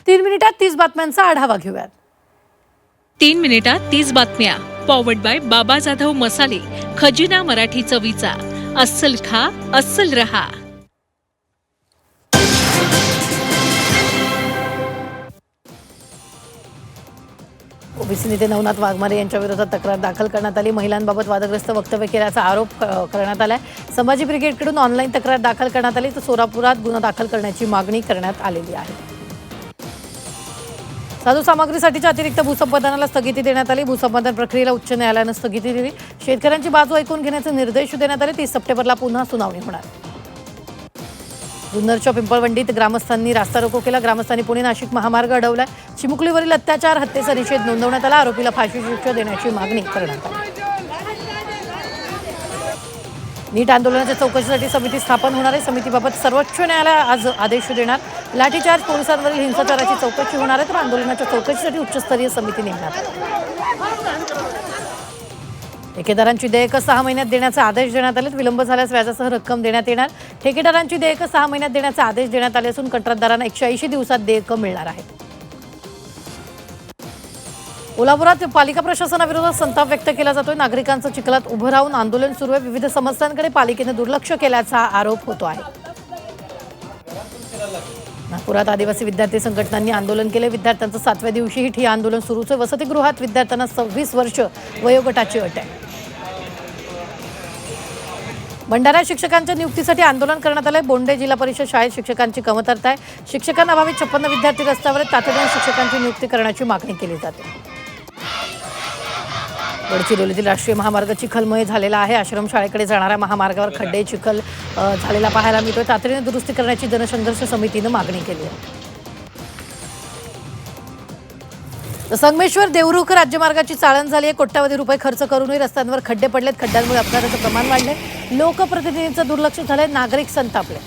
3 मिनिटात 30 बातम्यांचा आढावा घेऊयात. 3 मिनिटात 30 बातम्या. पॉवर्ड बाय बाबा जाधव मसाले, खजिना मराठी चवीचा. अस्सल खा, अस्सल रहा. ओबीसी नेते नवनाथ वाघमारे यांच्या विरोधात तक्रार दाखल करण्यात आली. महिलांबाबत वादग्रस्त वक्तव्य केल्याचा आरोप करण्यात आलाय. संभाजी ब्रिगेडकडून ऑनलाईन तक्रार दाखल करण्यात आली तर सोलापुरात गुन्हा दाखल करण्याची मागणी करण्यात आलेली आहे. साधू सामग्रीसाठीच्या अतिरिक्त भूसंपादनाला स्थगिती देण्यात आली. भूसंपादन प्रक्रियेला उच्च न्यायालयानं स्थगिती दिली. शेतकऱ्यांची बाजू ऐकून घेण्याचे निर्देश देण्यात आले. 30 सप्टेंबरला पुन्हा सुनावणी होणार. जुन्नरच्या पिंपळवंडीत ग्रामस्थांनी रास्ता रोको केला. ग्रामस्थांनी पुणे नाशिक महामार्ग अडवलाय. चिमुकलीवरील अत्याचार हत्येचा निषेध नोंदवण्यात आला. आरोपीला फाशी शिक्षा देण्याची मागणी करण्यात आली. नीट आंदोलनाच्या चौकशीसाठी समिती स्थापन होणार आहे. समितीबाबत सर्वोच्च न्यायालय आज आदेश देणार. लाठीचार्ज, पोलिसांवरील हिंसाचाराची चौकशी होणार आहे तर आंदोलनाच्या चौकशीसाठी उच्चस्तरीय समिती नेमण्यात आली. ठेकेदारांची देयकं 6 महिन्यात देण्याचे आदेश देण्यात आले. विलंब झाल्यास व्याजासह रक्कम देण्यात येणार. ठेकेदारांची देयकं 6 महिन्यात देण्याचे आदेश देण्यात आले असून कंत्राटदारांना 180 दिवसात देयकं मिळणार आहे. कोल्हापुरात पालिका प्रशासनाविरोधात संताप व्यक्त केला जातोय. नागरिकांचं चिखलात उभं राहून आंदोलन सुरू आहे. विविध समस्यांकडे पालिकेनं दुर्लक्ष केल्याचा आरोप होतो आहे. नागपुरात आदिवासी विद्यार्थी संघटनांनी आंदोलन केले. विद्यार्थ्यांचं 7व्या दिवशीही ठिय्या आंदोलन सुरूच आहे. वसतिगृहात विद्यार्थ्यांना 26 वर्ष वयोगटाची अट आहे. भंडाऱ्यात शिक्षकांच्या नियुक्तीसाठी आंदोलन करण्यात आलंय. बोंडे जिल्हा परिषद शाळेत शिक्षकांची कमतरता आहे. शिक्षकांअभावी 56 विद्यार्थी रस्त्यावर आहेत. तातडीने शिक्षकांची नियुक्ती करण्याची मागणी केली जाते. गडचिरोलीतील राष्ट्रीय महामार्ग चिखलमय झालेला आहे. आश्रमशाळेकडे जाणाऱ्या महामार्गावर खड्डे, चिखल झालेला पाहायला मिळतोय. तातडीने दुरुस्ती करण्याची जनसंघर्ष समितीनं मागणी केली आहे. संगमेश्वर देवरुख राज्यमार्गाची चाळण झाली आहे. कोट्यावधी रुपये खर्च करूनही रस्त्यांवर खड्डे पडलेत. खड्ड्यांमुळे अपघाताचं प्रमाण वाढले. लोकप्रतिनिधींचं दुर्लक्ष झालंय. नागरिक संतापले.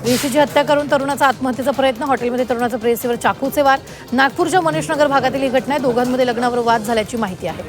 ऋषीची हत्या करून तरुणाचा आत्महत्येचा प्रयत्न. हॉटेलमध्ये तरुणाचा प्रेयसीवर चाकूचे वार. नागपूरच्या मनीषनगर भागातील ही घटना आहे. दोघांमध्ये लग्नावर वाद झाल्याची माहिती आहे.